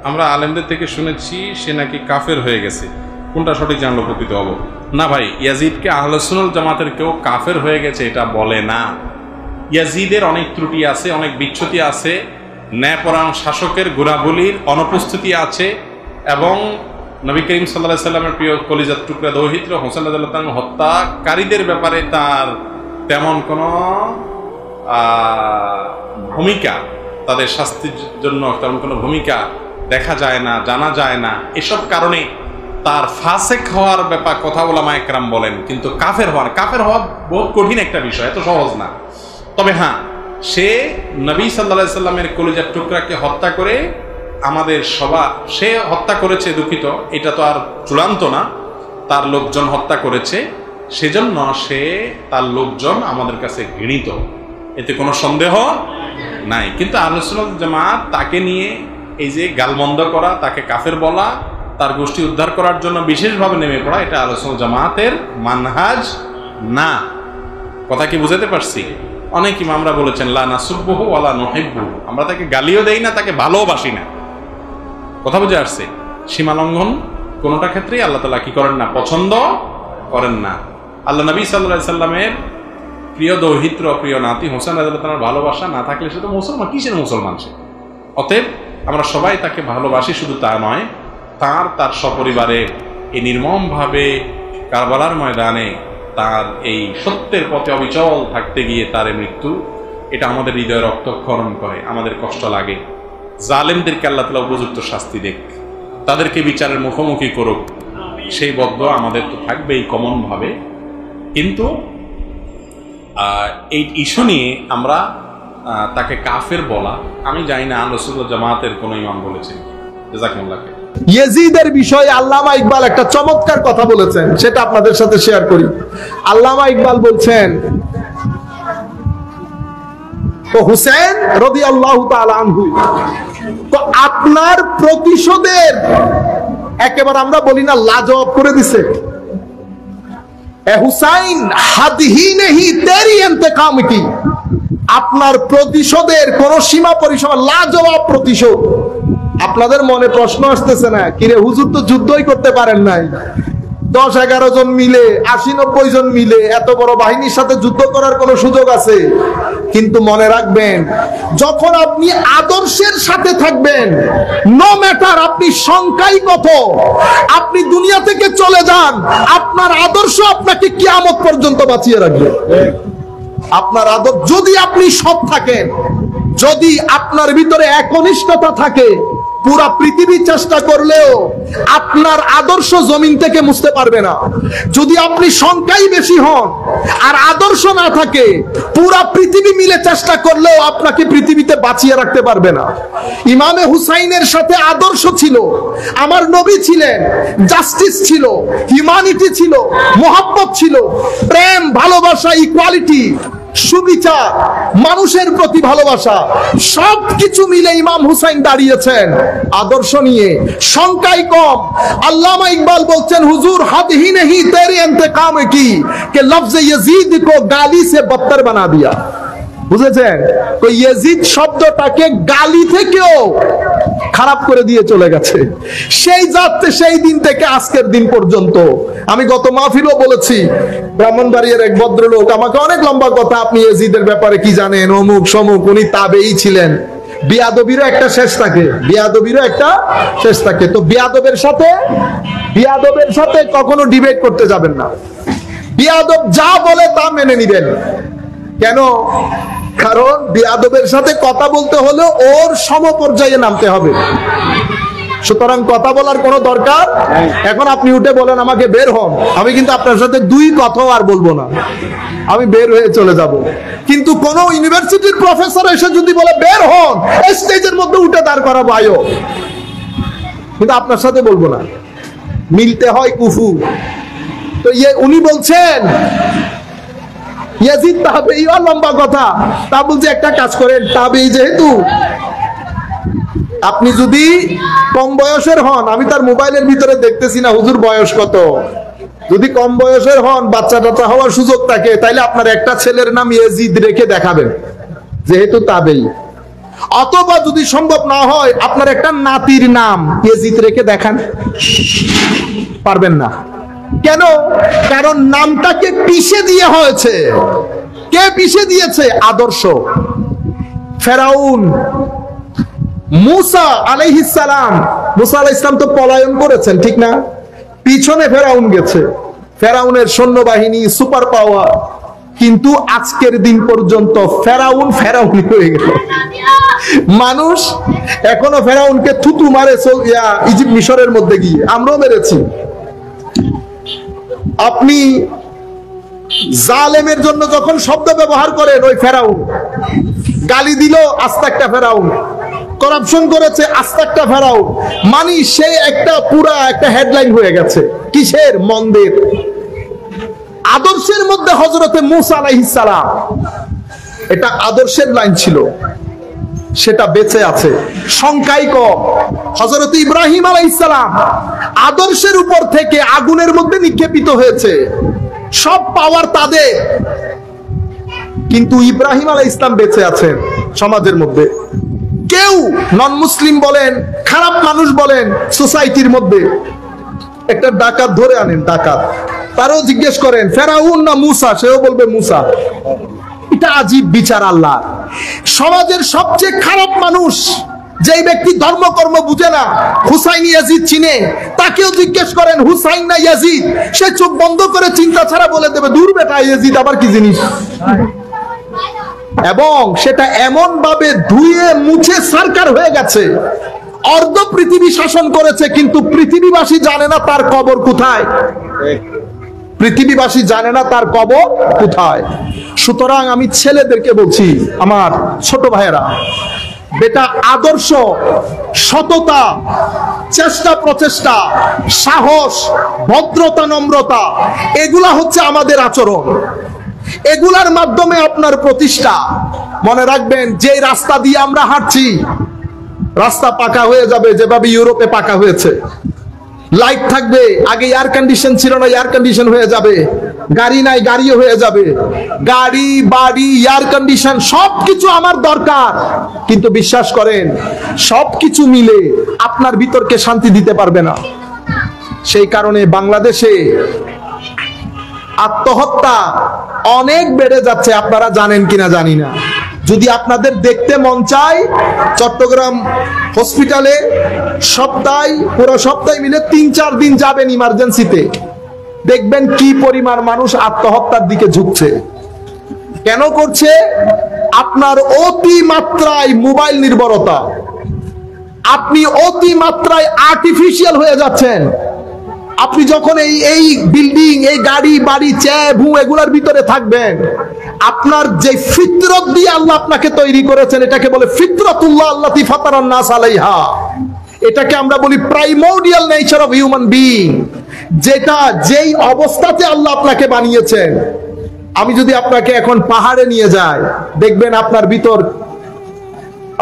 আমরা আলেমদের থেকে শুনেছি সে নাকি কাফের হয়ে গেছে, কোনটা সঠিক জানলো প্রকৃত হব না? ভাই, ইয়াজিদকে আহলুস সুন্নাহ জামাতের কেউ কাফের হয়ে গেছে এটা বলে না। ইয়াজিদের অনেক ত্রুটি আছে, অনেক বিচ্যুতি আছে, ন্যায়পরায়ণ শাসকের গুণাবলীর অনুপস্থিতি আছে, এবং নবী করিম সাল্লাল্লাহু আলাইহি সাল্লামের প্রিয় কলিজার টুকরা দৌহিত্র হোসেন রাদিয়াল্লাহু তাআলা হত্যাকারীদের ব্যাপারে তার তেমন কোনো ভূমিকা, তাদের শাস্তির জন্য তেমন কোনো ভূমিকা দেখা যায় না, জানা যায় না। এসব কারণে তার ফাসেক হওয়ার ব্যাপার কথা ওলামা একরাম বলেন, কিন্তু কাফের হওয়া বহুত কঠিন একটা বিষয়, এত সহজ না। তবে হ্যাঁ, সে নবী সাল্লাল্লাহু আলাইহি সাল্লামের কলিজার টুকরাকে হত্যা করে আমাদের সে হত্যা করেছে, দুঃখিত, এটা তো আর চূড়ান্ত না, তার লোকজন হত্যা করেছে, সেজন্য তার লোকজন আমাদের কাছে ঘৃণিত, এতে কোনো সন্দেহ নাই। কিন্তু আহলুস সুন্নাহ জামাত তাকে নিয়ে এই যে গালমন্দ করা, তাকে কাফের বলা, তার গোষ্ঠী উদ্ধার করার জন্য বিশেষভাবে নেমে পড়া, এটা আহলুস সুন্নাহ জামাতের মানহাজ না। কথা কি বুঝাতে পারছি? অনেক ইমামরা বলেছেন লা নাসুব্বুহু ওয়ালা নুহিব্বুহু, আমরা তাকে গালিও দেই না, তাকে ভালোবাসি না। কথা বুঝে আসছে? সীমা লঙ্ঘন কোনোটা ক্ষেত্রেই আল্লাহ তাআলা কি করেন না, পছন্দ করেন না। আল্লাহ নবী সাল্লাল্লাহু আলাইহি সাল্লামের প্রিয় দৌহিত্র, প্রিয় নাতি হোসেন রাদিয়াল্লাহু তাআলার ভালোবাসা না থাকলে সে তো মুসলমান, কিসের মুসলমান সে? অতএব আমরা সবাই তাকে ভালোবাসি, শুধু তা নয়, তার সপরিবারে এই নির্মমভাবে কারবালার ময়দানে তার এই সত্যের পথে অবিচল থাকতে গিয়ে তার মৃত্যু, এটা আমাদের হৃদয়ে রক্তক্ষরণ করে, আমাদের কষ্ট লাগে। জালেমদেরকে আল্লাহ তাআলা উপযুক্ত শাস্তি দেখ, তাদেরকে বিচারের মুখোমুখি করুক, সেই বদদোয়া আমাদের তো থাকবেই কমন ভাবে। কিন্তু এই ইস্যু নিয়ে আমরা তাকে কাফের বলা, আমি জানি না আহলুস সুন্নাহ জামাতের কোন ইমাম বলেছেন। জাযাকুমুল্লাহ। ইয়াজিদের বিষয়ে আল্লামা ইকবাল একটা চমৎকার কথা বলেছেন, সেটা আপনাদের সাথে শেয়ার করি। আল্লামা ইকবাল বলছেন, তো হুসেন রাদিয়াল্লাহু তাআলা আনহু, তো আপনার প্রতিশোধের একেবারে আমরা বলি না লাজবাব করে দিছে। এ হুসাইন হাদ হি নেহি তেরি ইন্তেকাম কি, আপনার প্রতিশোধের কোন সীমা পরিসীমা, লাজবাব প্রতিশোধ। আপনাদের মনে প্রশ্ন আসতেছে না, কিরে হুজুর তো যুদ্ধই করতে পারেন নাই, 10-11 জন মিলে 80-90 জন মিলে এত বড় বাহিনীর সাথে যুদ্ধ করার কোন সুযোগ আছে? কিন্তু মনে রাখবেন, যখন আপনি আদর্শের সাথে থাকবেন, নো ম্যাটার আপনি সংখ্যাই কত, আপনি দুনিয়া থেকে চলে যান, আপনার আদর্শ আপনাকে কিয়ামত পর্যন্ত বাঁচিয়ে রাখবে। আপনার আদর্শ, যদি আপনি সৎ থাকেন, যদি আপনার ভিতরে একনিষ্ঠতা থাকে, পুরা পৃথিবী চেষ্টা করলেও আপনার আদর্শ জমিন থেকে মুছতে পারবে না। যদি আপনি সংখ্যাই বেশি হন আর আদর্শ না থাকে, পুরা পৃথিবী মিলে চেষ্টা করলেও আপনাকে পৃথিবীতে বাঁচিয়ে রাখতে পারবে না। ইমামে হুসাইনের সাথে আদর্শ ছিল, আমার নবী ছিলেন, জাস্টিস ছিল, হিউম্যানিটি ছিল, মহব্বত ছিল, প্রেম, ভালোবাসা, ইকুয়ালিটি, সুবিচার, মানুষের প্রতি ভালোবাসা, সবকিছু মিলে ইমাম হুসাইন দাঁড়িয়েছেন আদর্শ নিয়ে, সংখ্যাই কম। আল্লামা ইকবাল বলছেন, হুজুর হাদ হি নেহি তেরে ইন্তেকাম কি, কে লফজ ইয়াজিদ কো গালি সে বদতর বানা দিয়া। বুঝেছেন? তো ইয়াজিদ শব্দটাকে গালি থেকেও খারাপ করে দিয়ে চলে গেছে। সেই দিন থেকে আজকের দিন পর্যন্ত, আমি গত মাহফিলও বলেছি, ব্রাহ্মণবাড়িয়ার এক ভদ্রলোক আমাকে অনেক লম্বা কথা, আপনি ইয়াজিদের ব্যাপারে কি জানেন, অমুক সমুক, উনি তাবেঈ ছিলেন। বিয়াদবিরও একটা শেষ থাকে, বিয়াদবিরও একটা শেষ থাকে। তো বিয়াদবের সাথে কখনো ডিবেট করতে যাবেন না। বিয়াদব যা বলে তা মেনে নিবেন। কেন? কারণ বিয়াদবের সাথে কথা বলতে হলে ওর সমপর্যায়ে নামতে হবে। সুতরাং কথা বলার কোনো দরকার। এখন আপনি উঠে বলেন আমাকে বের হন, আমি কিন্তু আপনার সাথে দুই কথাও আর বলবো না, আমি বের হয়ে চলে যাব। কিন্তু কোন ইউনিভার্সিটির প্রফেসর এসে যদি বলে বের হন, স্টেজের মধ্যে উঠে দাঁড় করাবো, আয়ো, কিন্তু আপনার সাথে বলবো না, মিলতে হয় কুফু। তো উনি বলছেন ইয়াজিদ তাবেঈ, লম্বা কথা, তা বলছে একটা কাজ করেন, তাবেঈ যেহেতু, আপনি যদি কম বয়সের হন, আমি তার মোবাইলের ভিতরে দেখতেছি না হুজুর বয়স কত, যদি কম বয়সের হন, বাচ্চা টাচ্চা হওয়ার সুযোগ থাকে, তাইলে আপনার একটা ছেলের নাম ইয়াজিদ রেখে দেখাবেন, যেহেতু তাবেঈ। অথবা যদি সম্ভব না হয় আপনার একটা নাতির নাম ইয়াজিদ রেখে দেখান, পারবেন না। কেন? কারণ নামটাকে পিষে দিয়ে হয়েছে। কে পিষে দিয়েছে? আদর্শ। ফেরাউন, মুসা আলাইহিস সালাম, মুসা আলাইহিস সালাম তো পলায়ন করেছেন, ঠিক না? পিছনে ফেরাউন গেছে, ফেরাউনের সৈন্যবাহিনী, সুপার পাওয়ার, কিন্তু আজকের দিন পর্যন্ত ফেরাউন ফেরাউনই হয়ে গেল। মানুষ এখনো ফেরাউনকে থুতু মারে ইজিপ্ট মিশরের মধ্যে গিয়ে, আমরাও মেরেছি। আপনি জালেমের জন্য যখন শব্দ ব্যবহার করেন, ওই ফেরাউন গালি দিল, আস্তে একটা ফেরাউন করাপশন করেছে, আস্তে একটা ফেরাউন, মানে সে একটা পুরা একটা হেডলাইন হয়ে গেছে। কিসের? মন্দের। আদর্শের মধ্যে হযরতে মূসা আলাইহিস সালাম, এটা আদর্শের লাইন ছিল, সেটা বেঁচে আছে, সংখ্যাই কম। হযরত ইব্রাহিম আলাইহিস সালাম আদর্শের উপর থেকে আগুনের মধ্যে নিক্ষেপিত হয়েছে, সব পাওয়ার তাদের, কিন্তু ইব্রাহিম আলাইহিস সালাম বেঁচে আছেন সমাজের মধ্যে। কেউ নন মুসলিম বলেন, খারাপ মানুষ বলেন, সোসাইটির মধ্যে একটা ডাকাত ধরে আনেন, ডাকাত, তারও জিজ্ঞেস করেন ফেরাউন না মুসা, সেও বলবে মুসা। এটা আজীব বিচার আল্লাহ। সমাজের সবচেয়ে খারাপ মানুষ, যেই ব্যক্তি ধর্মকর্ম বুঝে না, হুসাইন ইয়াজিদ চিনে, তাকেও জিজ্ঞেস করেন হুসাইন না ইয়াজিদ, সে চোখ বন্ধ করে চিন্তা ছাড়া বলে দেবে দূর বেটা, ইয়াজিদ আবার কি জিনিস। এবং সেটা এমন ভাবে ধুয়ে মুছে সরকার হয়ে গেছে, অর্ধ পৃথিবী শাসন করেছে, কিন্তু পৃথিবীবাসী জানে না তার কবর কোথায়। পৃথিবীবাসী জানে না তার কবর কোথায়। সুতরাং আমি ছেলেদেরকে বলছি, আমার ছোট ভাইয়েরা, বেটা আদর্শ, সততা, চেষ্টা প্রচেষ্টা, সাহস, ভদ্রতা, নম্রতা, এগুলা হচ্ছে আমাদের আচরণ। এগুলার মাধ্যমে আপনার প্রতিষ্ঠা। মনে রাখবেন, যে রাস্তা দিয়ে আমরা হাঁটছি, রাস্তা পাকা হয়ে যাবে যেভাবে ইউরোপে পাকা হয়েছে। লাইট থাকবে, আগে এয়ার কন্ডিশন ছিল না, এয়ার কন্ডিশন হয়ে যাবে। গাড়ি নাই, গাড়িও হয়ে যাবে। গাড়ি, বাড়ি, এয়ার কন্ডিশন সবকিছু আমার দরকার, কিন্তু বিশ্বাস করেন সবকিছু মিলে আপনার ভিতরকে শান্তি দিতে পারবে না। সেই কারণে বাংলাদেশে আত্মহত্যা অনেক বেড়ে যাচ্ছে, আপনারা জানেন কিনা জানি না। যদি আপনাদের দেখতে মন চায়, চট্টগ্রাম হসপিটালে পুরো সপ্তাহে মিলে 3-4 দিন যাবেন ইমার্জেন্সিতে, দেখবেন কি পরিমাণ মানুষ আত্মহত্যার দিকে ঝুঁকছে। কেন করছে? আপনার অতি মাত্রায় মোবাইল নির্ভরতা, আপনি অতি মাত্রায় আর্টিফিশিয়াল হয়ে যাচ্ছেন। আপনি যখন এই বিল্ডিং, এই গাড়ি বাড়ি, ভূ এগুলার ভিতরে থাকবেন, আপনার যে ফিতরত দিয়ে আল্লাহ আপনাকে তৈরি করেছেন, এটাকে বলে ফিতরাতুল্লাহ আল্লাতী ফাতারান নাস আলাইহা। এটাকে আমরা বলি primordial nature of human being, যেটা যেই অবস্থাতে আল্লাহ আপনাকে বানিয়েছেন। আমি যদি আপনাকে এখন পাহাড়ে নিয়ে যাই, দেখবেন আপনার ভিতর,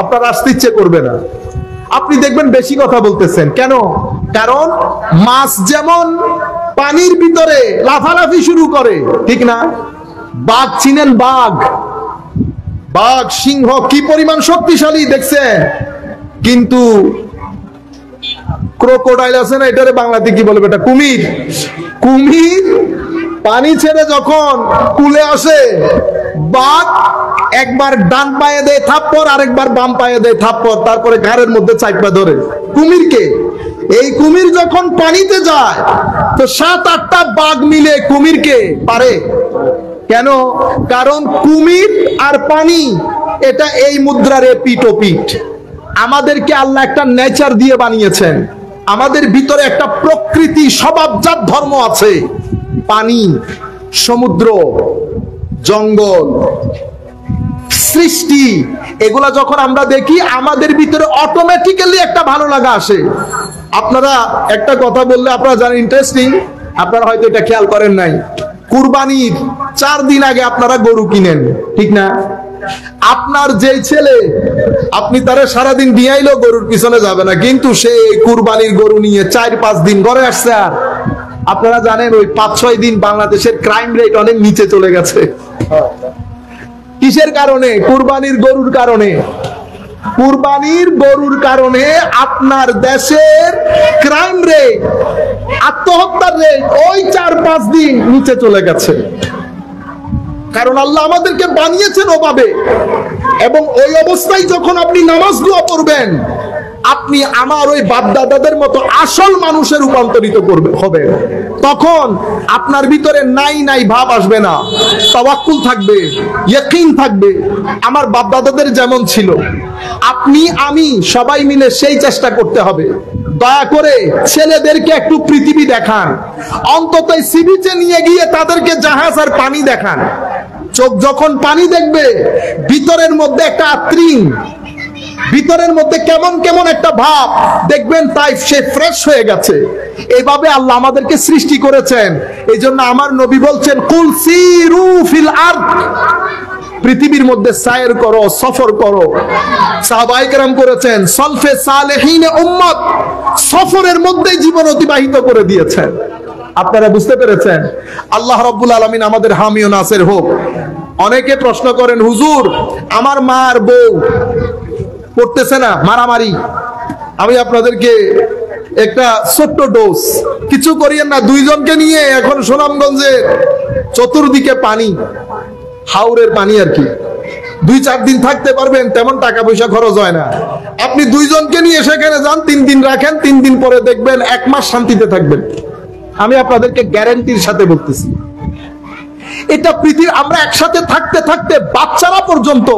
আপনার আসতে ইচ্ছে করবে না। আপনি দেখবেন বেশি কথা বলতেছেন। কেন? কারণ মাছ যেমন পানির ভিতরে লাফালাফি শুরু করে, ঠিক না? বাঘ চিনেন? বাঘ, সিংহ কি পরিমাণ শক্তিশালী দেখছেন, কিন্তু ক্রোকোডাইল আছে না, এটারে বাংলাতে কি বলবে? এটা কুমির। কুমির পানি ছেড়ে যখন কুলে আসে, বাঘ একবার ডান পায়ে দেয় থাপ্পড়, আরেকবার বাম পায়ে দেয় থাপ্পড়, তারপরে ঘাড়ের মধ্যে চাপা ধরে কুমিরকে। এই কুমির যখন পানিতে যায়, তো 7-8টা বাঘ মিলে কুমিরকে পারে। কেন? কারণ কুমির আর পানি এটা এই মুদ্রার এপিঠ ওপিঠ। আমাদেরকে আল্লাহ একটা নেচার দিয়ে বানিয়েছেন, আমাদের ভিতরে একটা প্রকৃতি স্বভাবজাত ধর্ম আছে। পানি, সমুদ্র, জঙ্গল, সৃষ্টি, এগুলা যখন আমরা দেখি, আমাদের ভিতরে অটোমেটিক্যালি একটা ভালো লাগা আসে। আপনারা একটা কথা বললে আপনারা জানেন, ইন্টারেস্টিং, আপনারা হয়তো এটা খেয়াল করেন নাই, কুরবানির 4 দিন আগে আপনারা গরু কিনেন, ঠিক না? আপনার যেই ছেলে, আপনি তারা সারাদিন দিয়াইলেও গরুর পিছনে যাবে না, কিন্তু সে কুরবানির গরু নিয়ে 4-5 দিন ঘরে আসছে। আর আপনারা জানেন, ওই 5-6 দিন বাংলাদেশের ক্রাইম রেট অনেক নিচে চলে গেছে। কিসের কারণে? কুরবানির গরুর কারণে। কুরবানির গরুর কারণে আপনার দেশের ক্রাইম রেট, আত্মহত্যার রেট ওই 4-5 দিন নিচে চলে গেছে। কারণ আল্লাহ আমাদেরকে বানিয়েছেন ওভাবে। এবং ওই অবস্থায় যখন আপনি নামাজ দোয়া পড়বেন, আপনি আমার ওই বাপদাদাদের মতো আসল মানুষে রূপান্তরিত হবে। তখন আপনার ভিতরে নাই ভাব আসবে না, তাওয়াক্কুল থাকবে, ইয়াকিন থাকবে। আমার বাপদাদাদের যেমন ছিল, আপনি আমি সবাই মিলে সেই চেষ্টা করতে হবে। দয়া করে ছেলেদেরকে একটু পৃথিবী দেখান, অন্তত সি বিচে নিয়ে গিয়ে তাদেরকে জাহাজ আর পানি দেখান। চোখ যখন পানি দেখবে, ভিতরের মধ্যে একটা আত্রিন, ভিতরের মধ্যে কেমন কেমন একটা ভাব দেখবেন, তাই সে ফ্রেশ হয়ে গেছে। এইভাবে আল্লাহ আমাদেরকে সৃষ্টি করেছেন। এই জন্য আমার নবী বলছেন, কুল সিরু ফিল আরদ, পৃথিবীর মধ্যে সায়ের করো, সফর করো। সাহাবায়ে কেরাম করেছেন, সলফে সালেহিন উম্মত, সফরের মধ্যে জীবন অতিবাহিত করে দিয়েছেন। আপনারা বুঝতে পেরেছেন? আল্লাহ রাব্বুল আলামিন আমাদের হামি ও নাসির হোক। অনেকে প্রশ্ন করেন, হুজুর আমার মা আর বউ করতেছে না মারামারি, আমি আপনাদেরকে একটা ছোট্ট ডোজ, কিছু করিয়েন না, দুইজনকে নিয়ে এখন সুনামগঞ্জে চতুর্দিকে পানি, হাওরের পানি আর কি, 2-4 দিন থাকতে পারবেন, তেমন টাকা পয়সা খরচ হয় না। আপনি দুইজনকে নিয়ে সেখানে যান, 3 দিন রাখেন, 3 দিন পরে দেখবেন 1 মাস শান্তিতে থাকবেন। আমি আপনাদেরকে গ্যারান্টির সাথে বলতেছি। এটা পৃথিবী, আমরা একসাথে থাকতে থাকতে বাচ্চারা পর্যন্ত,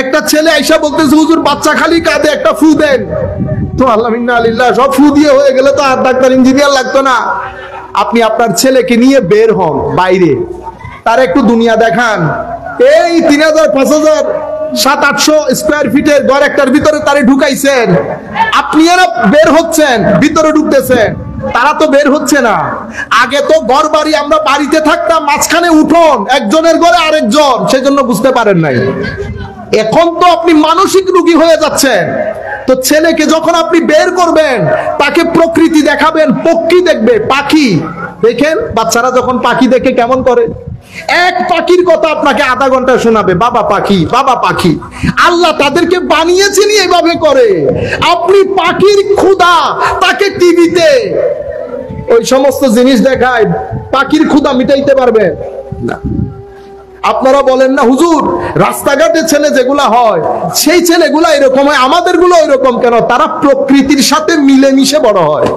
একটা ছেলে আইসা বলতেছে, হুজুর বাচ্চা খালি কাঁদে, একটা ফু দেন। তো আল্লাহ মিন্না আলিল্লাহ, সব ফু দিয়ে হয়ে গেলে তো আর ডাক্তার ইঞ্জিনিয়ার লাগতো না। আপনি আপনার ছেলেকে নিয়ে বের হন বাইরে, তার একটু দুনিয়া দেখান। এই 3000, 5000, 700-800 স্কোয়ার ফিটের ঘর একটার ভিতরে তারে ঢুকাইছেন, আপনি এরা বের হচ্ছেন, ভিতরে ঢুকতেছেন, তারা তো বের হচ্ছে না। আগে তো ঘর বাড়ি, আমরা বাড়িতে থাকতাম, মাঝখানে উঠোন, একজনের ঘরে আরেকজন, সেজন্য বুঝতে পারেন নাই। এখন তো আপনি মানসিক রোগী হয়ে যাচ্ছেন। তো ছেলেকে যখন আপনি বের করবেন, তাকে প্রকৃতি দেখাবেন, পক্ষী দেখবে, পাখি দেখেন। বাচ্চারা যখন পাখি দেখে কেমন করে, এক পাখির কথা আপনাকে আধা ঘন্টা শোনাবে, বাবা পাখি, বাবা পাখি। আল্লাহ তাদেরকে বানিয়েছেন এইভাবে করে। আপনি পাখির ক্ষুধা, তাকে টিভিতে ওই সমস্ত জিনিস দেখায়, পাখির ক্ষুধা মিটাইতে পারবে না। আপনারা বলেন না, হুজুর রাস্তাঘাটে ছেলে যেগুলা হয়, সেই ছেলেগুলা এরকম হয়, আমাদের গুলো এরকম কেন? তারা প্রকৃতির সাথে মিলেমিশে বড় হয়।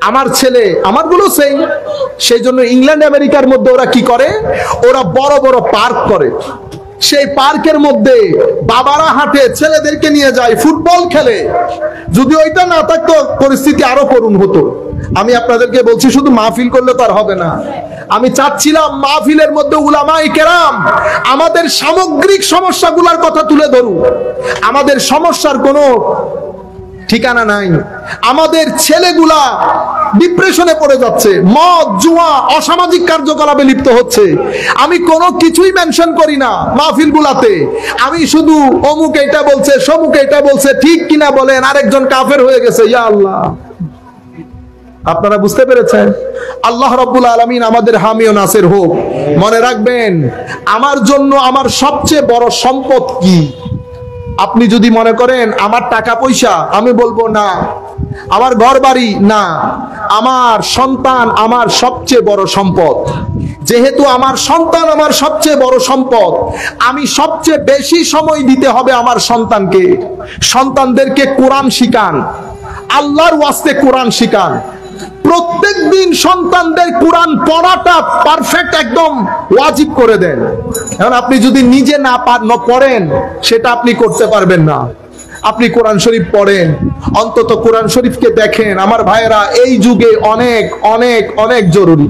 আমার ছেলে, আমার গুলো সেই জন্য ইংল্যান্ড আমেরিকার মধ্যে ওরা কি করে, ওরা বড় বড় পার্ক করে। সেই পার্কের মধ্যে বাবারা হাঁটে, ছেলেদেরকে নিয়ে যায়, ফুটবল খেলে। যদি ওইটা না থাকতো, পরিস্থিতি আরো করুণ হতো। আমি আপনাদেরকে বলছি, শুধু মাহফিল করলে তো আর হবে না। আমি চাচ্ছিলাম মাহফিলের মধ্যে উলামায়ে কেরাম আমাদের সামগ্রিক সমস্যাগুলোর কথা তুলে ধরুন। আমাদের সমস্যার কোনো ঠিকানা নাই। আমাদের ছেলেগুলা ডিপ্রেশনে পড়ে যাচ্ছে, মদ, জুয়া, অসামাজিক কার্যকলাপে লিপ্ত হচ্ছে। আমি কোনো কিছুই মেনশন করি না মাহফিল গুলাতে। আমি শুধু অমুক এটা বলছে, সমুক এটা বলছে, ঠিক কিনা বলেন, আরেকজন কাফের হয়ে গেছে। ইয়া আল্লাহ, আপনারা বুঝতে পেরেছেন? আল্লাহ রাব্বুল আলামিন আমাদের হামি ও নাসির হোক। মনে রাখবেন, আমার জন্য আমার সবচেয়ে বড় সম্পদ কি? আপনি যদি মনে করেন আমার টাকা পয়সা, আমি বলবো না। আমার ঘর বাড়ি না, আমার সন্তান আমার সবচেয়ে বড় সম্পদ। যেহেতু আমার সন্তান আমার সবচেয়ে বড় সম্পদ, আমি সবচেয়ে বেশি সময় দিতে হবে আমার সন্তানকে। সন্তানদেরকে কোরআন শিখান, আল্লাহর ওয়াস্তে কোরআন শিখান। প্রত্যেক দিন সন্তানদের কোরআন পড়াটা পারফেক্ট একদম ওয়াজিব করে দেন। এখন আপনি যদি নিজে না পড়েন, সেটা আপনি করতে পারবেন না। আপনি কোরআন শরীফ পড়েন, অন্তত কোরআন শরীফকে দেখেন। আমার ভাইয়েরা, এই যুগে অনেক অনেক অনেক জরুরি।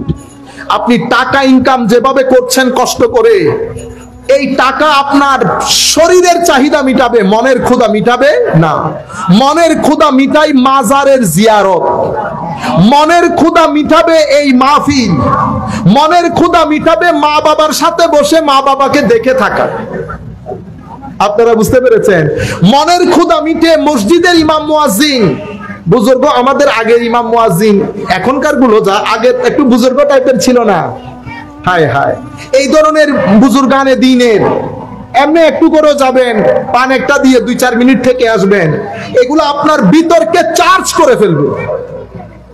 আপনি টাকা ইনকাম যেভাবে করছেন কষ্ট করে, এই টাকা আপনার শরীরের চাহিদা মিটাবে, মনের ক্ষুধা মিটাবে না। মনের ক্ষুধা মিটাই মাজারের জিয়ারত, মনের ক্ষুধা মিটাবে এই মাহফিল, মনের ক্ষুধা মিটাবে মা বাবার সাথে বসে মা বাবাকে দেখে থাকা। আপনারা বুঝতে পেরেছেন? মনের ক্ষুধা মিটে মসজিদের ইমাম মুয়াজ্জিন, বুজুর্গ, আমাদের আগের ইমাম মুয়াজ্জিন, এখনকার গুলো যা, আগে একটু বুজুর্গ টাইপের ছিল না? হায় হায়, এই ধরনের বুজুর্গানে দ্বীনের এমনি একটু করে যাবেন, পান একটা দিয়ে 2-4 মিনিট থেকে আসবেন, এগুলো আপনার বিতর্কে চার্জ করে ফেলবে।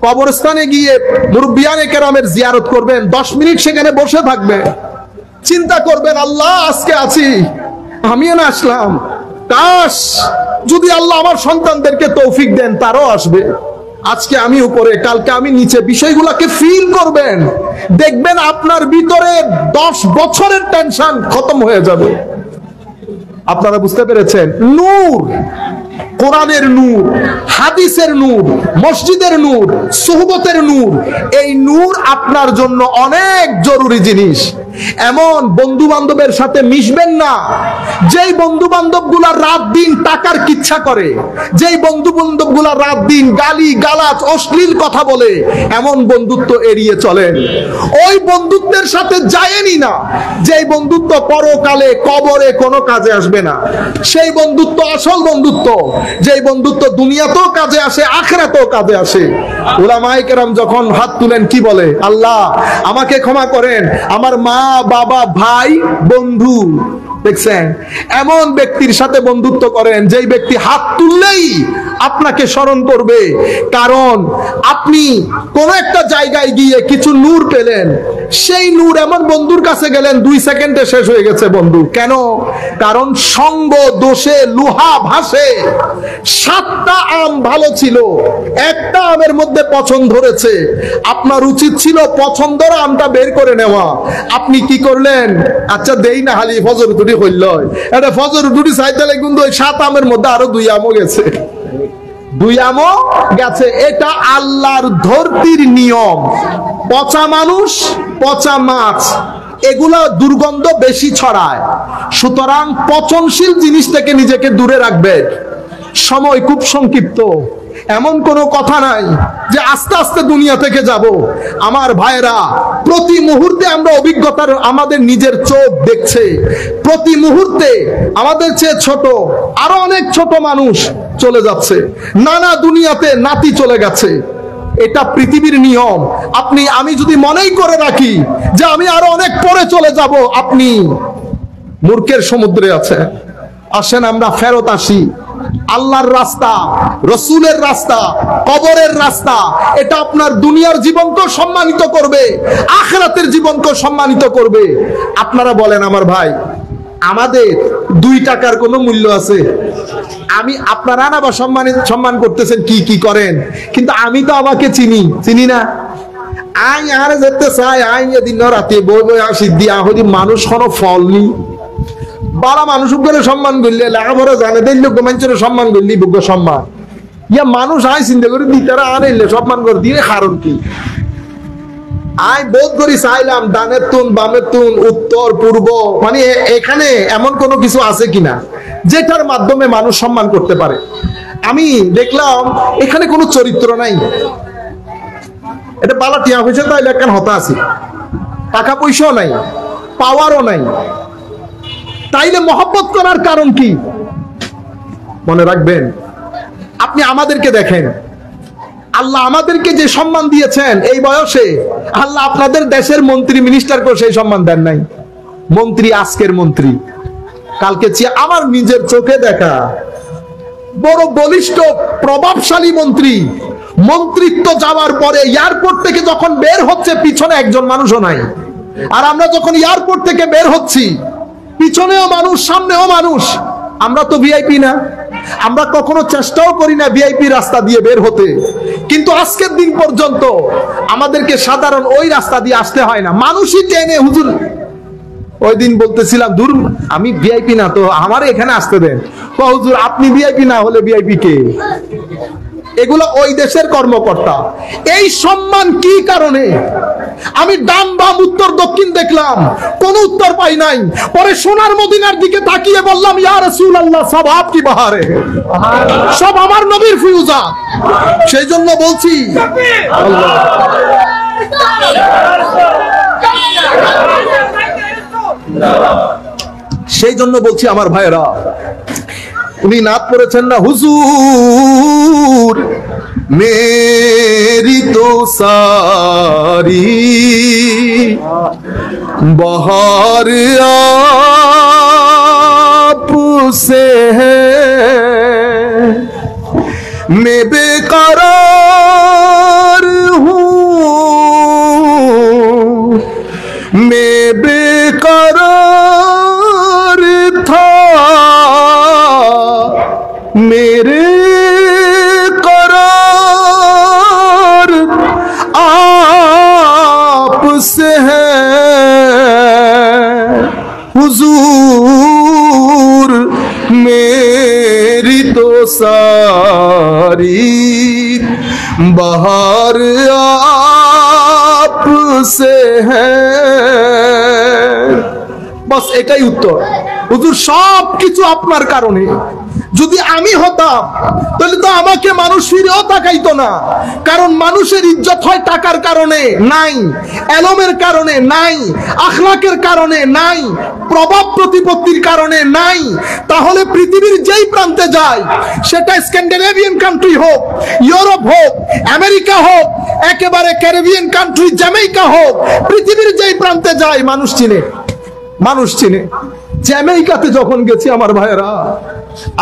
কবরস্থানে গিয়ে মুরব্বিয়ানে কেরামের জিয়ারত করবেন, 10 মিনিট সেখানে বসে থাকবেন, চিন্তা করবেন আল্লাহ আজকে আছি, আমিও না আসলাম, কাশ যদি আল্লাহ আমার সন্তানদেরকে তৌফিক দেন তারাও আসবে, আজকে আমি উপরে কালকে আমি নিচে, বিষয়গুলোকে ফিল করবেন, দেখবেন আপনার ভিতরে 10 বছরের টেনশন খতম হয়ে যাবে। আপনারা বুঝতে পেরেছেন? নূর, কোরআনের নূর, হাদিসের নূর, মসজিদের নূর, সুহবতের নূর, এই নূর আপনার জন্য অনেক জরুরি জিনিস। এমন বন্ধু বান্ধবের সাথে মিশবেন না যেই বন্ধু বান্ধবগুলা রাত দিন টাকার কিচ্ছা করে, যেই বন্ধু বান্ধবগুলা রাত দিন গালি গালাজ অশ্লীল কথা বলে, এমন বন্ধুত্ব এড়িয়ে চলেন। ওই বন্ধুত্বের সাথে যায়েনই না যেই বন্ধুত্ব পরকালে কবরে কোনো কাজে আসবে না। সেই বন্ধুত্ব আসল বন্ধুত্ব, যেই বন্ধুত্ব দুনিয়াতেও কাজে আসে, আখিরাতেও কাজে আসে। উলামায়ে কেরাম যখন হাত তুলেন কি বলে? আল্লাহ আমাকে ক্ষমা করেন, আমার মা বাবা ভাই বন্ধু, দেখছেন এমন ব্যক্তির সাথে বন্ধুত্ব করেন যেই ব্যক্তি হাত তুললেই আপনাকে স্মরণ করবে, কারণ আপনি কোন একটা জায়গায় গিয়ে কিছু নূর পেলেন, সেই নূর এমন বন্ধুর কাছে গেলেন 2 সেকেন্ডে শেষ হয়ে গেছে বন্ধু। কেন? কারণ সঙ্গ দোষে লোহা ভাসে। 7টা আম ভালো ছিল, একটা আমের মধ্যে পছন্দ ধরেছে, আপনার উচিত ছিল পছন্দের আমটা বের করে নেওয়া। আপনি কি করলেন? আচ্ছা দেই না হালি ফজর দুটি হইল, এটা ফজর দুটি চাইতে কিন্তু ওই 7 আমের মধ্যে আরো 2 আমও গেছে, 2 আমও গেছে। এটা আল্লাহর ধরতির নিয়ম। পচা মানুষ, পচা মাছ, এগুলা দুর্গন্ধ বেশি ছড়ায়, সুতরাং পচনশীল জিনিস থেকে নিজেকে দূরে রাখবে। সময় খুব সংক্ষিপ্ত, এমন কোনো কথা নাই যে আস্তে আস্তে দুনিয়া থেকে যাব। আমার ভাইরা, প্রতি মুহূর্তে আমরা অভিজ্ঞতার, আমাদের নিজের চোখ দেখছে, প্রতি মুহূর্তে আমাদের চেয়ে ছোট আরো অনেক ছোট মানুষ চলে যাচ্ছে, নানা দুনিয়াতে নাতি চলে গেছে। এটা পৃথিবীর নিয়ম। আমি যদি মনেই করে রাখি যে আমি আরো অনেক পরে চলে যাব, আপনি মূর্খের সমুদ্রে আছেন। আসেন আমরা ফেরত আসি। আল্লাহর রাস্তা, রসুলের রাস্তা, কবরের রাস্তা, এটা আপনার দুনিয়ার জীবনকে সম্মানিত করবে, আখিরাতের জীবনকে সম্মানিত করবে। আপনারা বলেন আমার ভাই, আমাদের 2 টাকার কোনো মূল্য আছে? আপনারা না বা সম্মান করতেছেন, কি কি করেন, কিন্তু আমি তো আমাকে চিনি না। আই আর যেতে চাই, আই এদিন রাতে বই বই আসি দিয়া হইলি মানুষ কোনো ফল নি। বারা মানুষ উপরে সম্মান করলে লেখাপড়া জানে দেন লোক মানুষের সম্মান করলি যোগ্য সম্মান, ইয়া মানুষ আয় চিন্তা করে দিতারা আনাইলে সম্মান করে দিয়ে কারণ কি? আই বোধ করি চাইলাম ডানের তুন বামের তুন উত্তর পূর্ব, মানে এখানে এমন কোনো কিছু আছে কিনা যেটার মাধ্যমে মানুষ সম্মান করতে পারে। আমি দেখলাম এখানে কোনো চরিত্র নাই, এটা বালা টিয়া হয়েছে তাই লেখান হতা আছে, টাকা পয়সাও নাই, পাওয়ারও নাই, তাইলে মহব্বত করার কারণ কি? মনে রাখবেন, আপনি আমাদেরকে দেখেন, আল্লাহ আমাদেরকে যে সম্মান দিয়েছেন এই বয়সে, আল্লাহ আপনাদের দেশের মন্ত্রী মিনিস্টারকে সেই সম্মান দেন নাই। মন্ত্রী আজকের মন্ত্রী, কালকে আমার নিজের চোখে দেখা বড় বলিষ্ঠ প্রভাবশালী মন্ত্রী, মন্ত্রিত্ব যাওয়ার পরে এয়ারপোর্ট থেকে যখন বের হচ্ছে পিছনে একজন মানুষও নাই। আর আমরা যখন এয়ারপোর্ট থেকে বের হচ্ছি পিছনেও মানুষ, সামনেও মানুষ। আমরা তো ভিআইপি না, আমরা কখনো চেষ্টাও করি না ভিআইপি রাস্তা দিয়ে বের হতে, কিন্তু আজকের দিন পর্যন্ত আমাদেরকে সাধারণ ওই রাস্তা দিয়ে আসতে হয় না, মানুষই টেনে। হুজুর ওই দিন বলতেছিলাম, দূর আমি ভিআইপি না তো আমার এখানে আসতে দেন। হুজুর আপনি ভিআইপি না হলে ভিআইপি কে? এগুলো ওই দেশের কর্মকর্তা। এই সম্মান কি কারণে? আমি ডান বাম উত্তর দক্ষিণ দেখলাম, কোন উত্তর পাই নাই। পরে সোনার মদিনার দিকে তাকিয়ে বললাম, ইয়া রাসূলুল্লাহ সব আপকি বাহারে, সব আমার নবীর ফিউজা। সেই জন্য বলছি, আমার ভাইরা, উনি নাত পড়েছেন না, হুজুর মেরি তো সারি বহার से है मैं बेकरार हूँ, मैं बेकरार था, मेरे करार आप से है हुजूर, मेरी तो सारी बहार आप से है। बस এটাই উত্তর। হুজুর সব কিছু আপনার কারণে। যদি আমি হতাম তাহলে তো আমাকে মানুষ ফিরেও তাকাইতো না, কারণ মানুষের ইজ্জত হয় টাকার কারণে নাই, এলমের কারণে নাই, আখলাকের কারণে নাই, প্রভাব প্রতিপত্তির কারণে নাই। তাহলে পৃথিবীর যেই প্রান্তে যায়, সেটা স্ক্যান্ডিনেভিয়ান কান্ট্রি হোক, ইউরোপ হোক, আমেরিকা হোক, একেবারে ক্যারিবিয়ান কান্ট্রি জ্যামাইকা হোক, পৃথিবীর যেই প্রান্তে যায় মানুষ চিনে, মানুষ চিনে। জ্যামাইকাতে যখন গেছি আমার ভাইয়েরা,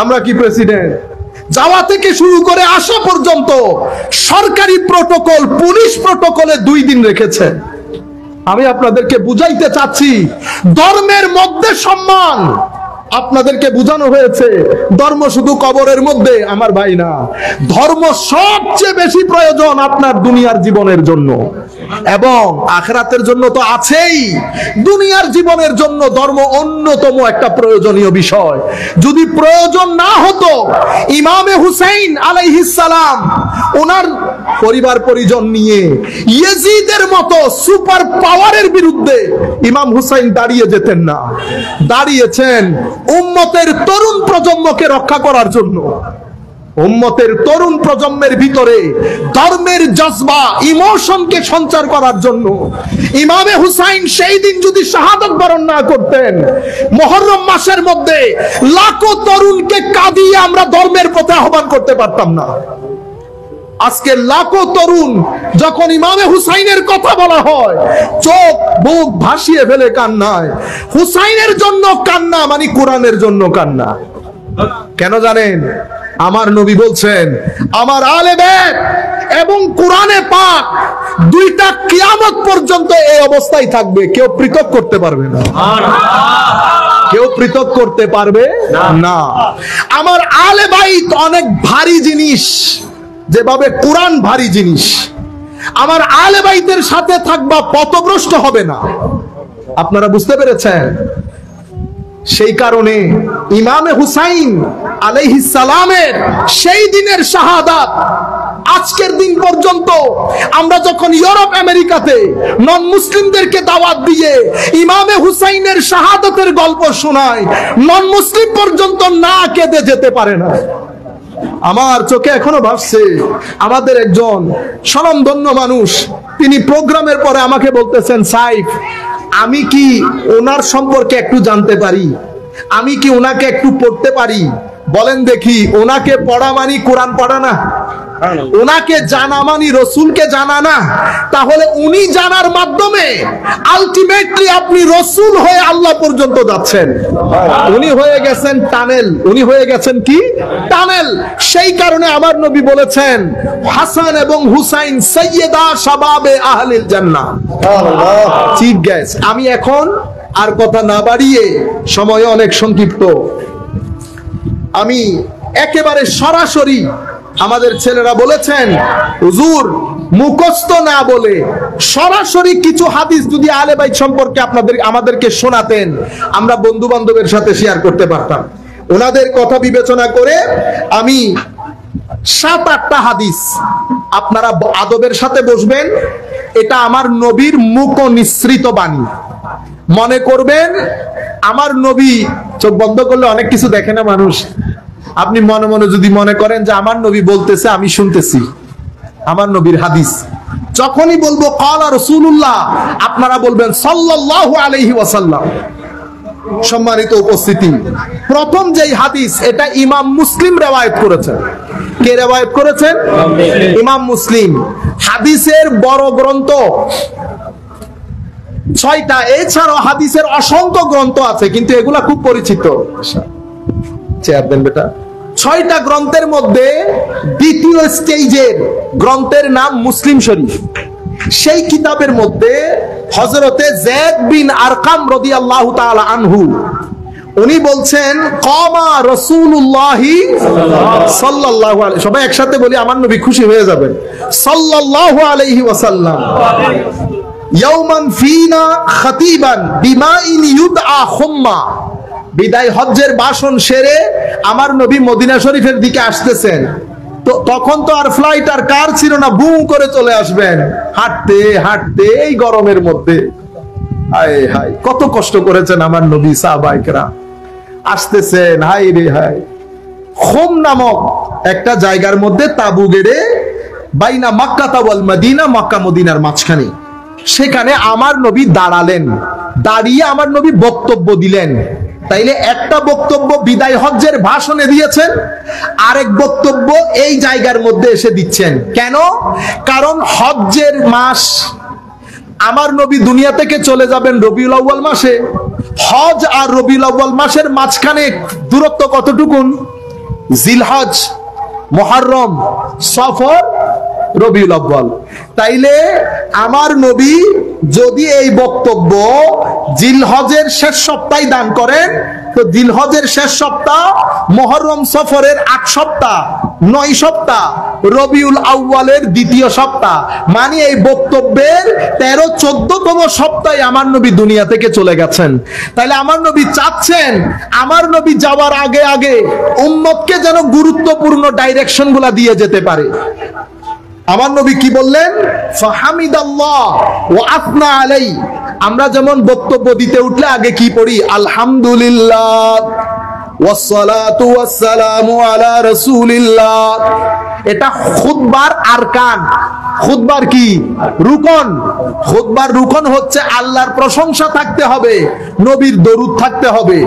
আমরা কি প্রেসিডেন্ট যাওয়া থেকে শুরু করে আসা পর্যন্ত সরকারি প্রটোকল, পুলিশ প্রটোকলে 2 দিন রেখেছে। আমি আপনাদেরকে বুঝাইতে চাচ্ছি, ধর্মের মধ্যে সম্মান। আপনাদেরকে বোঝানো হয়েছে ধর্ম শুধু কবরের মধ্যে, আমার ভাই না, ধর্ম সবচেয়ে বেশি প্রয়োজন আপনার দুনিয়ার জীবনের জন্য এবং আখিরাতের জন্য তো আছেই। দুনিয়ার জীবনের জন্য ধর্ম অন্যতম একটা প্রয়োজনীয় বিষয়। যদি প্রয়োজন না হতো, ইমামে হুসাইন আলাইহিস সালাম ওনার পরিবার পরিজন নিয়ে ইয়েজিদের মতো সুপার পাওয়ারের বিরুদ্ধে ইমাম হুসাইন দাঁড়িয়ে যেতেন না। দাঁড়িয়েছেন উম্মতের তরুণ প্রজন্মকে রক্ষা করার জন্য, উম্মতের তরুণ প্রজন্মের ভিতরে ধর্মের জজবা, ইমোশনকে সঞ্চার করার জন্য। ইমামে হুসাইন সেই দিন যদি শাহাদাত বরণ না করতেন, মুহররম মাসের মধ্যে লাখো তরুণকে কাঁদিয়ে আমরা ধর্মের পথে আহ্বান করতে পারতাম না। আজকে লাখো তরুণ যখন ইমামে হুসাইনের কথা বলা হয়, চোখ বুক ভাসিয়ে ফেলে কান্নায়। হুসাইনের জন্য কান্না মানে কোরআনের জন্য কান্না। কেন জানেন? আমার নবী বলছেন, আমার আলে বাইত এবং কোরআনে পাক দুইটা কিয়ামত পর্যন্ত এই অবস্থায় থাকবে, কেউ পৃথক করতে পারবে না, কেউ পৃথক করতে পারবে না। আমার আলে বাইত অনেক ভারী জিনিস, যেভাবে কোরআন ভারী জিনিস। আমার আলে বাইতের সাথে থাকবা, পথভ্রষ্ট হবে না। আপনারা বুঝতে পেরেছেন? সেই কারণে ইমামে হুসাইন আলাইহিস সালামের সেই দিনের শাহাদাত আজকের দিন পর্যন্ত আমরা যখন ইউরোপ আমেরিকাতে নন মুসলিমদেরকে দাওয়াত দিয়ে ইমামে হুসাইনের শাহাদাতের গল্প শোনাই, নন মুসলিম পর্যন্ত না কেঁদে যেতে পারে না। আমার চোখে এখনো ভাসছে আমাদের একজন স্বনামধন্য মানুষ, তিনি প্রোগ্রামের পরে আমাকে বলতেছেন, সাইফ আমি কি ওনার সম্পর্কে একটু জানতে পারি, আমি কি ওনাকে একটু পড়তে পারি? বলেন দেখি, ওনাকে পড়া মানি কোরআন পড়া না, ওনাকে জানা মানি রসুলকে জানা না। তাহলে উনি জানার মাধ্যমে আলটিমেটলি আপনি রসুল হয়ে আল্লাহ পর্যন্ত যাচ্ছেন। উনি হয়ে গেছেন টানেল, উনি হয়ে গেছেন কি টানেল। সেই কারণে আমার নবী বলেছেন, হাসান এবং হুসাইন সাইয়্যিদা শাবাবে আহলিল জান্নাহ। চিফ গেস্ট, আমি এখন আর কথা না বাড়িয়ে, সময় অনেক সংক্ষিপ্ত, আমি একেবারে সরাসরি, আমাদের ছেলেরা বলেছেন হুজুর মুখস্থ না বলে সরাসরি কিছু হাদিস যদি আলে বাইত সম্পর্কে আমাদেরকে শোনাতেন, আমরা বন্ধু বান্ধবের সাথে শেয়ার করতে পারতাম। ওনাদের কথা বিবেচনা করে আমি 7-8টা হাদিস, আপনারা আদবের সাথে বসবেন, এটা আমার নবীর মুখ নিঃসৃত বাণী। মনে করবেন আমার নবী, চোখ বন্ধ করলে অনেক কিছু দেখে না মানুষ, আপনি মনে মনে যদি মনে করেন যে আমার নবী বলতেছে, আমি শুনতেছি, আমার নবীর হাদিস যখনই বলবো ক্বালা রাসূলুল্লাহ, আপনারা বলবেন সাল্লাল্লাহু আলাইহি ওয়াসাল্লাম। সম্মানিত উপস্থিতি, প্রথম যেই হাদিস, এটা ইমাম মুসলিম রিওয়ায়াত করেছেন। কে রিওয়ায়াত করেছেন? ইমাম মুসলিম। হাদিসের বড় গ্রন্থ 6টা, এছাড়াও হাদিসের অসংখ্য গ্রন্থ আছে, কিন্তু এগুলা খুব পরিচিত। চেয়ার দেন বেটা। 6টা গ্রন্থের মধ্যে দ্বিতীয় স্টেজের গ্রন্থের নাম মুসলিম শরীফ। সেই কিতাবের মধ্যে হযরতে যায়েদ বিন আরকাম রাদিয়াল্লাহু তাআলা আনহু উনি বলছেন কামা রাসূলুল্লাহি সাল্লাল্লাহু আলাইহি, সবাই একসাথে বলি আমার নবী খুশি হয়ে যাবেন, সাল্লাল্লাহু আলাইহি ওয়াসাল্লাম ইয়াওমান ফিনা খাতিবান বিমাইন ইউদআ খুম্মা। বিদায় হজ্জের ভাষণ সেরে আমার নবী মদিনা শরীফের দিকে আসতেছেন। তো তখন তো আর ফ্লাইট আর কার ছিল না, বুম করে চলে আসবেন হাঁটতে হাঁটতে এই গরমের মধ্যে। হায় হায় কত কষ্ট করেছেন আমার নবী, সাহাবায়ে কেরাম আসতেছেন। হায় রে হায়, খুম নামক একটা জায়গার মধ্যে তাবু গেড়ে বাইনা মক্কা ওয়াল মদিনা, মক্কা মদিনার মাঝখানে, সেখানে আমার নবী দাঁড়ালেন। দাঁড়িয়ে আমার নবী বক্তব্য দিলেন। তাইলে একটা বক্তব্য বিদায় হজ্জের ভাষণে দিয়েছেন, আরেক বক্তব্য এই জায়গার মধ্যে এসে দিচ্ছেন। কেন? কারণ হজ্জের মাস, আমার নবী দুনিয়া থেকে চলে যাবেন রবিউল আউয়াল মাসে। হজ আর রবিউল আউয়াল মাসের মাঝখানে দূরত্ব কতটুকুন? জিলহজ, মুহররম, সফর, রবিউল আউয়াল। তাইলে আমার নবী যদি এই বক্তব্য জিলহজের শেষ সপ্তাহে দান করেন, তো জিলহজের শেষ সপ্তাহ, মুহররম সফরের 8 সপ্তাহ, 9 সপ্তাহ, রবিউল আউয়ালের দ্বিতীয় সপ্তাহ, মানে এই বক্তব্যের 13-14তম সপ্তাহে আমার নবী দুনিয়া থেকে চলে গেছেন। তাইলে আমার নবী চাচ্ছেন আমার নবী যাওয়ার আগে আগে উম্মতকে যেন গুরুত্বপূর্ণ ডাইরেকশন গুলা দিয়ে যেতে পারে। আমার নবী কি বললেন? ফাহামিদাল্লাহ ওয়া আথনা আলাই। আমরা যেমন বক্তব্য দিতে উঠলে আগে কি পড়ি? আলহামদুলিল্লাহ ওয়াসসালাতু ওয়াসসালামু আলা রাসূলিল্লাহ। এটা খুতবার আরকান। খুতবার কি? রুকন। খুতবার রুকন হচ্ছে আল্লাহর প্রশংসা থাকতে হবে, নবীর দরুদ থাকতে হবে।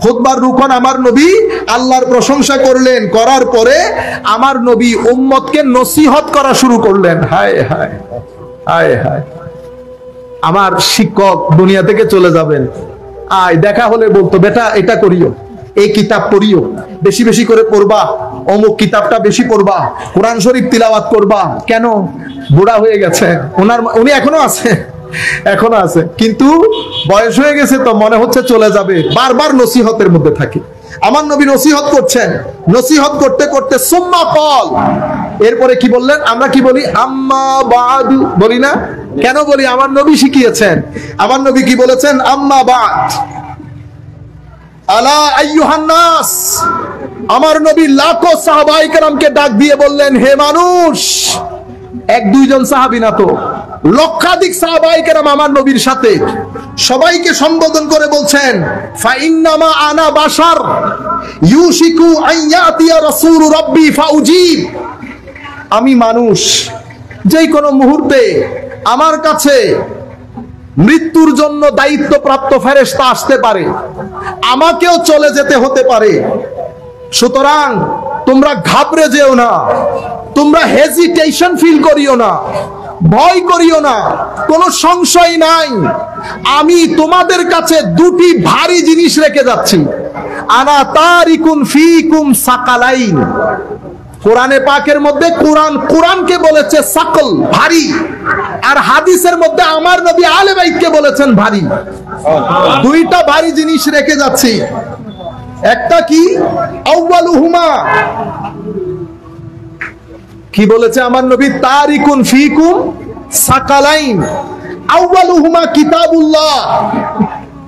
খুতবার রুকন আমার নবী আল্লাহর প্রশংসা করলেন, করার পরে আমার নবী উম্মতকে নসিহত করা শুরু করলেন। হায় হায় হায় হায়, আমার শিক্ষক দুনিয়া থেকে চলে যাবেন, আয় দেখা হলে বলতো বেটা এটা করিও, এই কিতাব পড়িও, বেশি বেশি করে পড়বা, অমুক কিতাবটা বেশি পড়বা, কোরআন শরীফ তিলাওয়াত করবা। কেন? বুড়া হয়ে গেছে উনি, এখনো আছে, এখনো আছে, কিন্তু বয়স হয়ে গেছে তো মনে হচ্ছে চলে যাবে, বারবার নসিহতের মধ্যে থাকে। আমার নবী নসিহত করছেন, নসিহত করতে করতে সুম্মা কল, এরপরে কি বললেন? আমরা কি বলি? আম্মা বাদু বলি না? কেন বলি? আমার নবী শিখিয়েছেন। আমার নবী কি বলেছেন? আম্মা বাদ আলা আইয়ুহান নাস। আমার নবী লাখো সাহাবায়ে কেরামকে ডাক দিয়ে বললেন, হে মানুষ। 1-2 সাহাবী না তো, লক্ষাধিক সাহাবায়ে কেরাম আমার নবীর সাথে, সবাইকে সম্বোধন করে বলছেন, ফা ইন্নামা আনা বাশার ইউশিকু আন ইয়াতিয়া রাসূল রাব্বি ফাউজিব। আমি মানুষ, যেই কোনো মুহূর্তে আমার কাছে মৃত্যুর জন্য দায়িত্বপ্রাপ্ত ফেরেশতা আসতে পারে, আমাকেও চলে যেতে হতে পারে। সুতরাং তোমরা ঘাবড়ে যেও না, তোমরা হেজিটেশন ফিল করিও না, ভয় করিও না, কোনো সংশয় নাই। আমি তোমাদের কাছে 2টি ভারী জিনিস রেখে যাচ্ছি। আনা তারিকুন ফিকুম সাকালাইন। কোরআনে পাকের মধ্যে কোরআনকে বলেছে সাকল, ভারী, আর হাদিসের মধ্যে আমার নবী আহলে বাইতকে বলেছেন ভারী। 2টা ভারী জিনিস রেখে যাচ্ছি। একটা কি? আউয়ালুহুমা, কি বলেছে আমার নবী? তারিকুন ফিকুম সাকালাইন। আউয়ালুহুমা কিতাবুল্লাহ।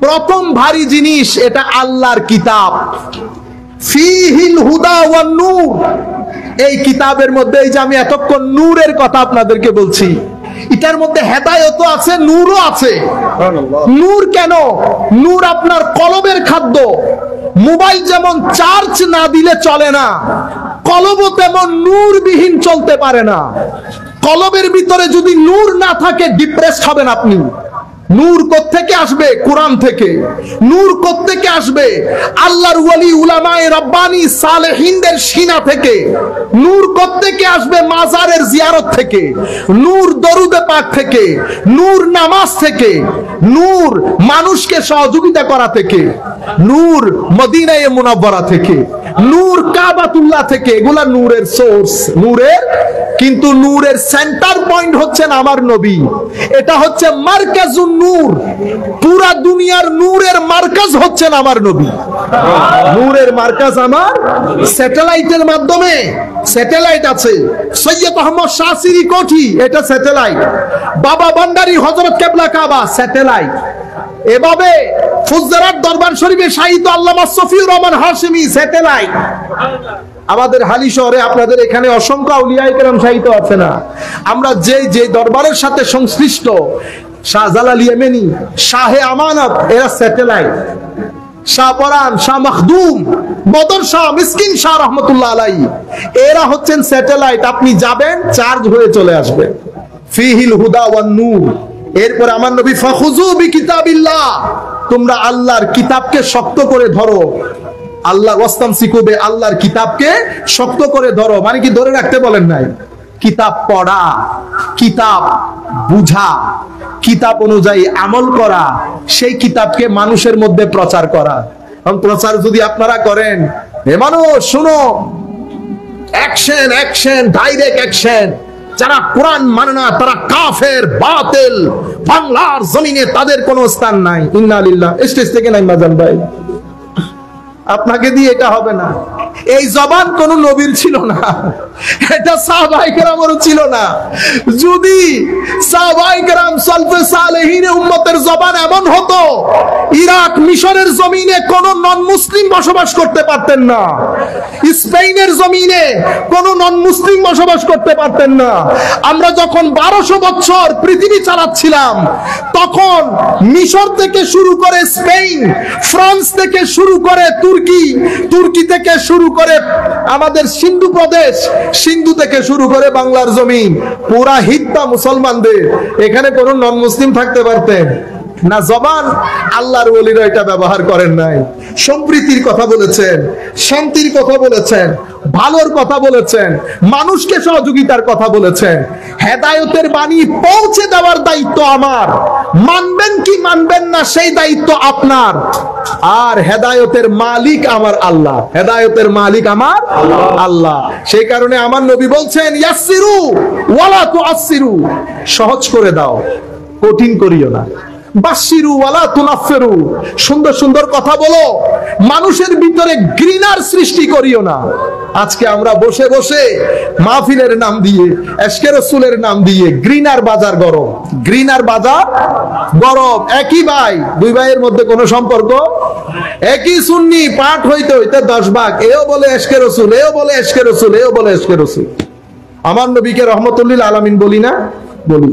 প্রথম ভারী জিনিস এটা আল্লাহর কিতাব। ফিহিল হুদা ওয়ান নূর। এই কিতাবের মধ্যে, এই যে আমি এতক্ষণ নূরের কথা আপনাদেরকে বলছি, এটার মধ্যে হেদায়েত আছে, নূরও আছে। নূর কেন? নূর আপনার কলবের খাদ্য। মোবাইল যেমন চার্জ না দিলে চলে না, কলবও তেমন নূরবিহীন চলতে পারে না। কলবের ভিতরে যদি নূর না থাকে, ডিপ্রেসড হবেন আপনি। নূর কোত্থেকে আসবে? কোরআন থেকে। নূর কোত্থেকে আসবে? আল্লাহর ওয়ালি উলামায়ে রাব্বানি সালেহিনদের সিনা থেকে। নূর কোত্থেকে আসবে? মাজারের জিয়ারত থেকে। নূর দরুদে পাক থেকে। নূর নামাজ থেকে। নূর মানুষকে সহযোগিতা করা থেকে। নূর মদিনায়ে মুনাওয়ারা থেকে। নূর কাবাতুল্লাহ থেকে, এগুলা নূরের সোর্স, নূরের, কিন্তু নূরের সেন্টার পয়েন্ট হচ্ছেন আমার নবী। এটা হচ্ছে মারকাজুন নূর, পুরা দুনিয়ার নূরের মার্কাজ হচ্ছেন আমার নবী। নূরের মার্কাজ আমার স্যাটেলাইটের মাধ্যমে, স্যাটেলাইট আছে সৈয়দ আহমদ শাহসিরি কোঠি, এটা স্যাটেলাইট। বাবা ভান্ডারী হযরত কেবলা কাবা, স্যাটেলাইট। এভাবে ফুজরাত দরবার শরীফে শাহিদ আল্লামা সফিউর রহমান হাশিমি, স্যাটেলাইট। আমাদের হালি শহরে, আপনাদের এখানে অসংখ্য আউলিয়া কেরাম শাহিদ আছে না? আমরা যে দরবারের সাথে সংশ্লিষ্ট, শাহজালাল ইয়েমেনি, শাহে আমানত, এরা স্যাটেলাইট। শাহ পরান, শাহ মখদুম, বদর শাহ, মিসকিন শাহ রহমতুল্লাহ আলাইহি, এরা হচ্ছেন স্যাটেলাইট। আপনি যাবেন, চার্জ হয়ে চলে আসবে। ফিহিল হুদা ওয়ান নূর। এরপর আমার নবী ফাখুযু বিকিতাবিল্লাহ, তোমরা আল্লাহর কিতাবকে শক্ত করে ধরো। আল্লাহ ওয়াস্তামসিকু বে, আল্লাহর কিতাবকে শক্ত করে ধরো, মানে কি ধরে রাখতে বলেন নাই? কিতাব পড়া, কিতাব বুঝা, কিতাব অনুযায়ী আমল করা, সেই কিতাবকে মানুষের মধ্যে প্রচার করা। প্রচার যদি আপনারা করেন, হে মানুষ শুনো, অ্যাকশন, অ্যাকশন, ডাইরেক্ট অ্যাকশন। যারা কোরআন মানে না তারা কাফের, বাতিল, বাংলার জমিনে তাদের কোনো স্থান নাই। ইন্না লিল্লাহ। স্টেজ থেকে নাই মাজান ভাই, আপনাকে দিয়ে এটা হবে না। এই জবান কোন নবীর ছিল না, এটা সাহাবায়ে কেরামেরও ছিল না। যদি সাহাবায়ে কেরাম সালফে সালেহিন উম্মতের জবান এমন হতো, ইরাক মিশরের জমিনে কোন নন মুসলিম বসবাস করতে পারতেন না, স্পেনের জমিনে কোন নন মুসলিম বসবাস করতে পারতেন না। আমরা যখন 1200 বছর পৃথিবী চালাচ্ছিলাম, তখন মিশর থেকে শুরু করে স্পেন, ফ্রান্স থেকে শুরু করে তুর্কি, তুর্কি থেকে শুরু করে আমাদের সিন্ধু প্রদেশ, সিন্ধু থেকে শুরু করে বাংলার জমিন, পুরা হিত্তা মুসলমানদের। এখানে কোন নন মুসলিম থাকতে পারতেন না। জবান আল্লাহর ওলিরা এটা ব্যবহার করেন নাই। সম্প্রীতির কথা বলেছেন, শান্তির কথা বলেছেন, ভালোর কথা বলেছেন, মানুষকে সহযোগিতার কথা বলেছেন। হেদায়েতের বাণী পৌঁছে দেওয়ার দায়িত্ব আমার, মানবেন কি মানবেন না সেই দায়িত্ব আপনার। আর হেদায়েতের মালিক আমার আল্লাহ, হেদায়েতের মালিক আমার আল্লাহ। সেই কারণে আমার নবী বলছেন, ইয়াসসিরু ওয়ালা তুআসসিরু, সহজ করে দাও, কঠিন করিও না। বাশিরু ওয়ালা তুনাফিরু, সুন্দর সুন্দর কথা বলো, মানুষের ভিতরে ঘৃণার সৃষ্টি করিও না। আজকে আমরা বসে বসে মাহফিলের নাম দিয়ে, এশকে রাসূলের নাম দিয়ে ঘৃণার বাজার গরম, ঘৃণার বাজার গরম। একই ভাই, দুই ভাইয়ের মধ্যে কোনো সম্পর্ক, একই সুন্নি, পাঠ হইতে হইতে 10 ভাগ, এও বলে এশকে রাসূল, এও বলে এশকে রাসূল, এও বলে এশকে রাসূল। আমার নবীকে রহমতুল লিল আলামিন বলি না? বলি।